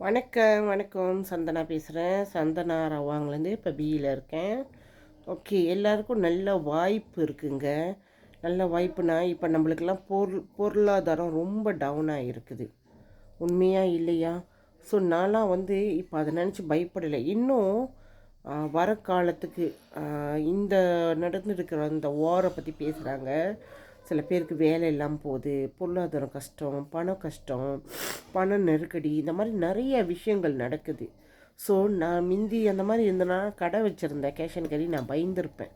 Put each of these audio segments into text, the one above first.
வணக்கம் வணக்கம். சந்தனா பேசுகிறேன். சந்தனா ரவாங்கலேருந்து இப்போ பியில் இருக்கேன். ஓகே, எல்லாருக்கும் நல்ல வாய்ப்பு இருக்குங்க. நல்ல வாய்ப்புனா இப்போ நம்மளுக்கெல்லாம் பொருளாதாரம் ரொம்ப டவுனாக இருக்குது. உண்மையாக இல்லையா? ஸோ நான்லாம் இப்போ அதை நினச்சி பயப்படலை. இன்னும் வர காலத்துக்கு இந்த நடந்துருக்கிற அந்த வாரை பற்றி பேசுகிறாங்க. சில பேருக்கு வேலை இல்லாமல் போகுது, பொருளாதாரம் கஷ்டம், பணம் கஷ்டம், பண நெருக்கடி, இந்த மாதிரி நிறைய விஷயங்கள் நடக்குது. ஸோ நான் மிந்தி அந்த மாதிரி இருந்தேன்னா கடை வச்சுருந்தேன், கேஷ் அண்ட் கேரி, நான் பயந்துருப்பேன்.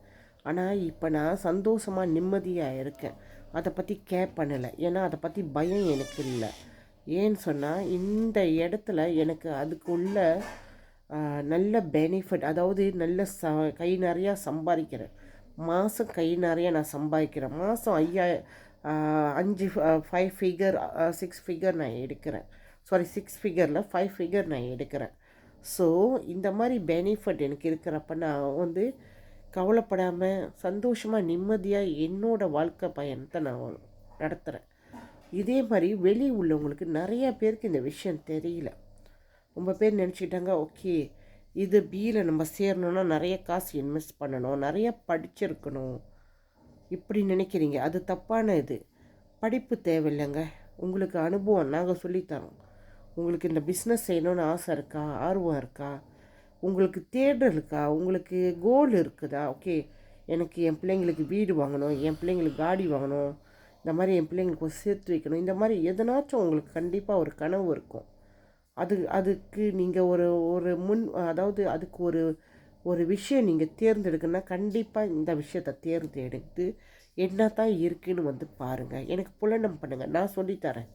ஆனால் இப்போ நான் சந்தோஷமாக நிம்மதியாக இருக்கேன். அதை பற்றி கேர் பண்ணலை, ஏன்னா அதை பற்றி பயம் எனக்கு இல்லை. ஏன்னு சொன்னால் இந்த இடத்துல எனக்கு அதுக்குள்ள நல்ல பெனிஃபிட், அதாவது நல்ல கை நிறையா சம்பாதிக்கிறேன். மாதம் கை நிறையா நான் சம்பாதிக்கிறேன். மாதம் 5 5 ஃபிகர் 6 ஃபிகர் நான் எடுக்கிறேன். சாரி, 6 ஃபிகரில் 5 ஃபிகர் நான் எடுக்கிறேன். ஸோ இந்த மாதிரி பெனிஃபிட் எனக்கு இருக்கிறப்ப நான் கவலைப்படாமல் சந்தோஷமாக நிம்மதியாக என்னோடய வாழ்க்கை பயணத்தை நான் நடத்துகிறேன். இதே மாதிரி வெளி உள்ளவங்களுக்கு நிறைய பேருக்கு இந்த விஷயம் தெரியல. ரொம்ப பேர் நினச்சிக்கிட்டாங்க, ஓகே இது பியில் நம்ம சேரணுன்னா நிறைய காசு இன்வெஸ்ட் பண்ணணும், நிறைய படிச்சிருக்கணும், இப்படி நினைக்கிறீங்க. அது தப்பான இது. படிப்பு தேவையில்லைங்க, உங்களுக்கு அனுபவம் நாங்கள் சொல்லித்தரோம். உங்களுக்கு இந்த பிஸ்னஸ் செய்யணுன்னு ஆசை இருக்கா, ஆர்வம் இருக்கா, உங்களுக்கு தேடல் இருக்கா, உங்களுக்கு கோல் இருக்குதா? ஓகே, எனக்கு என் பிள்ளைங்களுக்கு வீடு வாங்கணும், என் பிள்ளைங்களுக்கு காடி வாங்கணும், இந்த மாதிரி என் பிள்ளைங்களுக்கு சேர்த்து வைக்கணும், இந்த மாதிரி எதனாச்சும் உங்களுக்கு கண்டிப்பாக ஒரு கனவு இருக்கும். அதுக்கு நீங்கள் ஒரு ஒரு அதாவது அதுக்கு ஒரு விஷயம் நீங்கள் தேர்ந்தெடுக்கணும்னா கண்டிப்பாக இந்த விஷயத்தை தேர்ந்தெடுத்து என்ன தான் இருக்குதுன்னு பாருங்கள். எனக்கு புலனம் பண்ணுங்கள், நான் சொல்லித்தரேன்.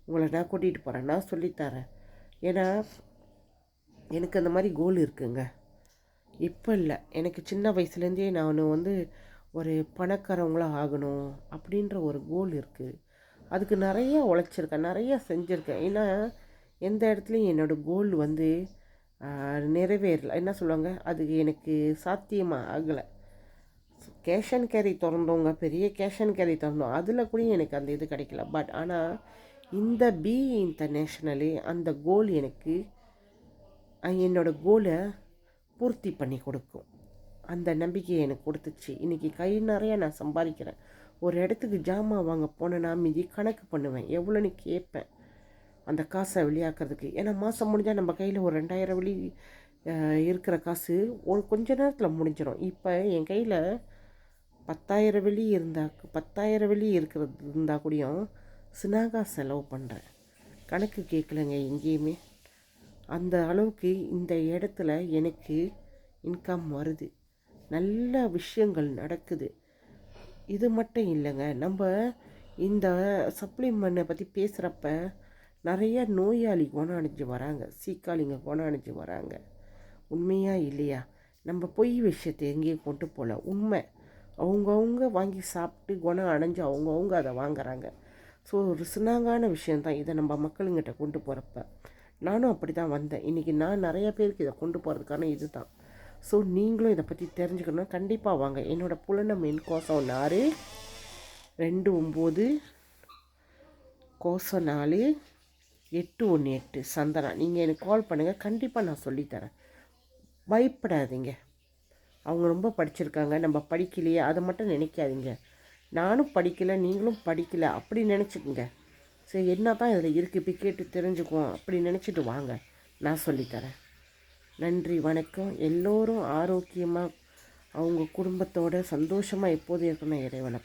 உங்களை நான் கூட்டிகிட்டு போகிறேன், நான் சொல்லித்தரேன். ஏன்னா எனக்கு அந்த மாதிரி கோல் இருக்குங்க. இப்போ இல்லை, எனக்கு சின்ன வயசுலேருந்தே நான் ஒரு பணக்காரவங்களாக ஆகணும் அப்படின்ற ஒரு கோல் இருக்குது. அதுக்கு நிறையா உழைச்சிருக்கேன், நிறையா செஞ்சுருக்கேன். ஏன்னா எந்த இடத்துலையும் என்னோடய கோல் நிறைவேறல. என்ன சொல்லுவாங்க, அது எனக்கு சாத்தியமாக ஆகலை. கேஷ் அண்ட் கேரி திறந்தவங்க, பெரிய கேஷ் அண்ட் கேரி திறந்தோம், அதில் கூட எனக்கு அந்த இது கிடைக்கல. பட் ஆனால் இந்த பி இன்டர்நேஷ்னலு அந்த கோல் எனக்கு என்னோடய கோலை பூர்த்தி பண்ணி கொடுக்கும். அந்த நம்பிக்கையை எனக்கு கொடுத்துச்சு. இன்றைக்கி கை நிறையா நான் சம்பாதிக்கிறேன். ஒரு இடத்துக்கு ஜாமான் வாங்க போனேன்னா மீதி கணக்கு பண்ணுவேன், எவ்வளோன்னு கேட்பேன் அந்த காசை வெளியாக்குறதுக்கு. ஏன்னா மாதம் முடிஞ்சால் நம்ம கையில் ஒரு 2000 வெளி இருக்கிற காசு கொஞ்ச நேரத்தில் முடிஞ்சிடும். இப்போ என் கையில் 10,000 வெளி இருந்தால் 10,000 வெளி இருந்தால் கூடயும் சினாகா செலவு பண்ணுறேன். கணக்கு கேட்கலங்க எங்கேயுமே. அந்த அளவுக்கு இந்த இடத்துல எனக்கு இன்கம் வருது, நல்ல விஷயங்கள் நடக்குது. இது மட்டும் இல்லைங்க, நம்ம இந்த சப்ளிமெண்ட்டை பற்றி பேசுகிறப்ப நிறைய நோயாளி குணம் அடைஞ்சு வராங்க, சீக்காளிங்க குணம் அடைஞ்சு வராங்க. உண்மையாக இல்லையா? நம்ம பொய் விஷயத்தை எங்கேயும் கொண்டு போகல, உண்மை. அவங்கவுங்க வாங்கி சாப்பிட்டு குணம் அடைஞ்சு அவங்கவுங்க அதை வாங்குறாங்க. ஸோ ஒரு சின்னாங்கான விஷயந்தான் இதை நம்ம மக்களுங்கிட்ட கொண்டு போகிறப்ப. நானும் அப்படி தான் வந்தேன். இன்றைக்கி நான் நிறைய பேருக்கு இதை கொண்டு போகிறதுக்கான இது தான். ஸோ நீங்களும் இதை பற்றி தெரிஞ்சுக்கணும், கண்டிப்பாக வாங்க. என்னோடய புலனம் எண் கோசம் 4 29 கோசம் 4 818 சந்தனா. நீங்கள் எனக்கு கால் பண்ணுங்கள், கண்டிப்பாக நான் சொல்லித்தரேன். பயப்படாதீங்க. அவங்க ரொம்ப படிச்சிருக்காங்க, நம்ம படிக்கலையே அதை மட்டும் நினைக்காதீங்க. நானும் படிக்கலை, நீங்களும் படிக்கலை அப்படி நினச்சிக்கோங்க. சரி, என்ன தான் இதில் இருக்குது, இப்போ கேட்டு தெரிஞ்சுக்குவோம் அப்படி நினச்சிட்டு வாங்க, நான் சொல்லித்தரேன். நன்றி, வணக்கம். எல்லோரும் ஆரோக்கியமாக அவங்க குடும்பத்தோடு சந்தோஷமாக எப்போதும் இருக்கணும் இறைவனை.